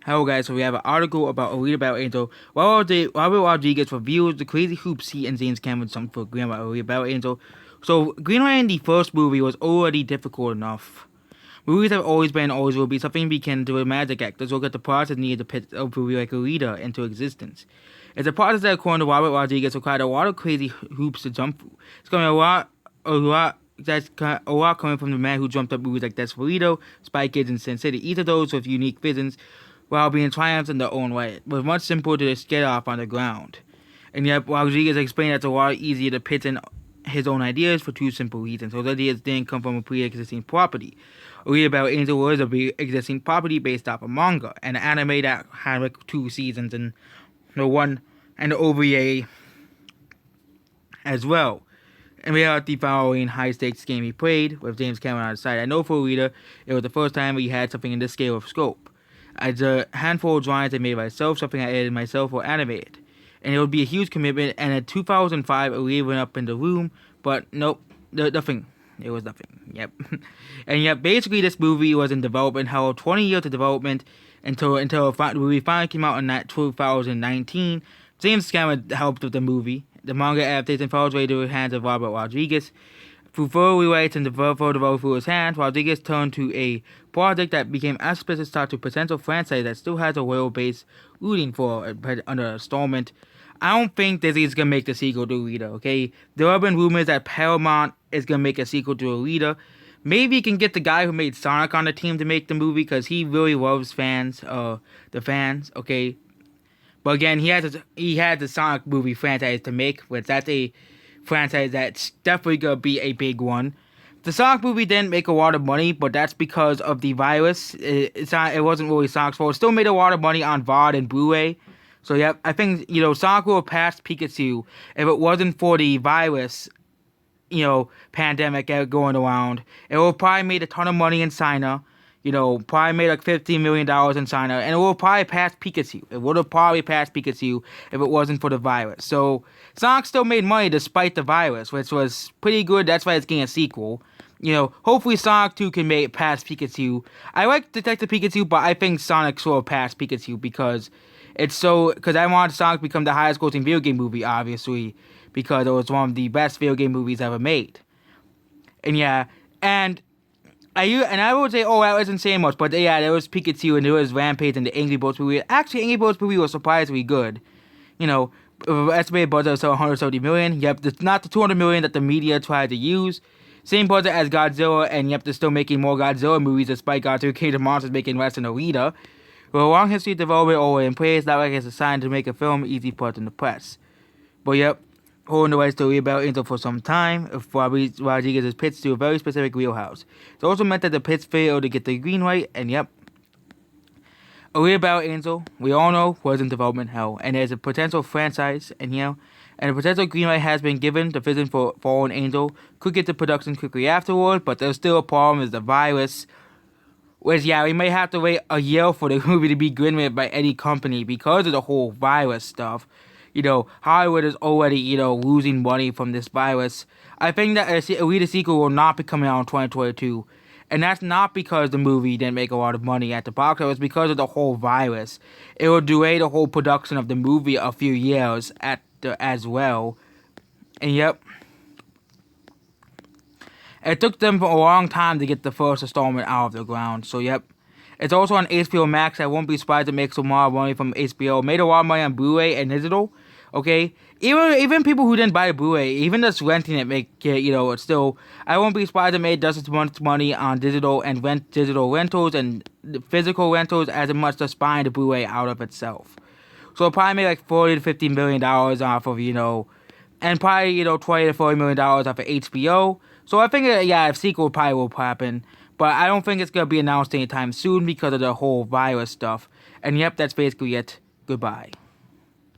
Hello guys, so we have an article about Alita Battle Angel. Robert Rodriguez reviews the crazy hoops he and James Cameron sunk for Green Light Alita Battle Angel. So Greenlight in the first movie was already difficult enough. Movies have always been and always will be something we can do with magic actors. Look at the process needed to put a movie like Alita into existence. It's a process that, according to Robert Rodriguez, required a lot of crazy hoops to jump through. It's going to be a lot coming from the man who jumped up movies like Desperado, Spy Kids, and Sin City. Each of those with unique visions, while being triumphs in their own way. It was much simpler to just get off on the ground. And yet, Rodriguez explained that it's a lot easier to pitch in his own ideas for two simple reasons. Those ideas didn't come from a pre-existing property. Alita Battle Angel was a pre-existing property based off a manga, an anime that had like 2 seasons and the OVA as well. And we are the following high-stakes game he played with James Cameron on his side. I know for Alita, it was the first time we had something in this scale of scope. It's a handful of drawings I made myself, something I edited myself or animated. And it would be a huge commitment, and in 2005, Alita went up in the room, but nope, nothing. It was nothing, yep. And yet, basically, this movie was in development, held 20 years of development, until the movie finally came out in that 2019. James Cameron helped with the movie. The manga adaptation falls right into the hands of Robert Rodriguez. Through further rewrites and further developed through his hands, Rodriguez turned to a project that became auspicious start to a potential franchise that still has a loyal base rooting for under installment. I don't think Disney is gonna make the sequel to Alita, okay? There have been rumors that Paramount is gonna make a sequel to Alita. Maybe you can get the guy who made Sonic on the team to make the movie, because he really loves the fans, okay? But again, he has the Sonic movie franchise to make, which that's a franchise that's definitely gonna be a big one. The Sonic movie didn't make a lot of money, but that's because of the virus. It wasn't really Sonic's fault. It still made a lot of money on VOD and Blu-ray. So yeah, I think Sonic will have passed Pikachu if it wasn't for the virus, pandemic going around. It would have probably made a ton of money in China. Probably made like $15 million in China, and it will probably pass Pikachu. It would have probably passed Pikachu if it wasn't for the virus. So Sonic still made money despite the virus, which was pretty good. That's why it's getting a sequel. Hopefully Sonic 2 can make it past Pikachu. I like Detective Pikachu, but I think Sonic will pass Pikachu because I want Sonic to become the highest grossing video game movie, obviously, because it was one of the best video game movies ever made. And yeah, and I would say, that wasn't saying much, but yeah, there was Pikachu and there was Rampage and the Angry Birds movie. Actually, Angry Birds movie was surprisingly good. Estimated budget of $170 million. Yep, it's not the $200 million that the media tried to use. Same budget as Godzilla, and yep, they're still making more Godzilla movies despite Godzilla King of Monsters making less than Alita. With a long history of development already in place, not like it's a sign to make a film easy put in the press. But yep, holding the rights to Alita Battle Angel for some time, if Rodriguez is pitched to a very specific wheelhouse. It also meant that the pitch failed to get the green light, and yep, Alita Battle Angel, we all know, was in development hell, and there's a potential franchise, and a potential green light has been given. The vision for Fallen Angel could get to production quickly afterward, but there's still a problem, is the virus. Which, yeah, we may have to wait a year for the movie to be greenlit by any company because of the whole virus stuff. Hollywood is already, losing money from this virus. I think that Alita sequel will not be coming out in 2022. And that's not because the movie didn't make a lot of money at the box office, because of the whole virus. It will delay the whole production of the movie a few years as well. And yep. It took them a long time to get the first installment out of the ground. So yep. It's also on HBO Max. I won't be surprised it makes a lot of money from HBO. It made a lot of money on Blu-ray and digital. Okay? Even people who didn't buy a Blu-ray, even just renting it, it's still, I won't be surprised it made just as much money on digital and digital rentals and physical rentals as much as buying the Blu-ray out of itself. So it probably made like $40 to $50 million off of, and probably, $20 to $40 million off of HBO. So I think, a sequel probably will happen. But I don't think it's going to be announced anytime soon because of the whole virus stuff. And yep, that's basically it. Goodbye.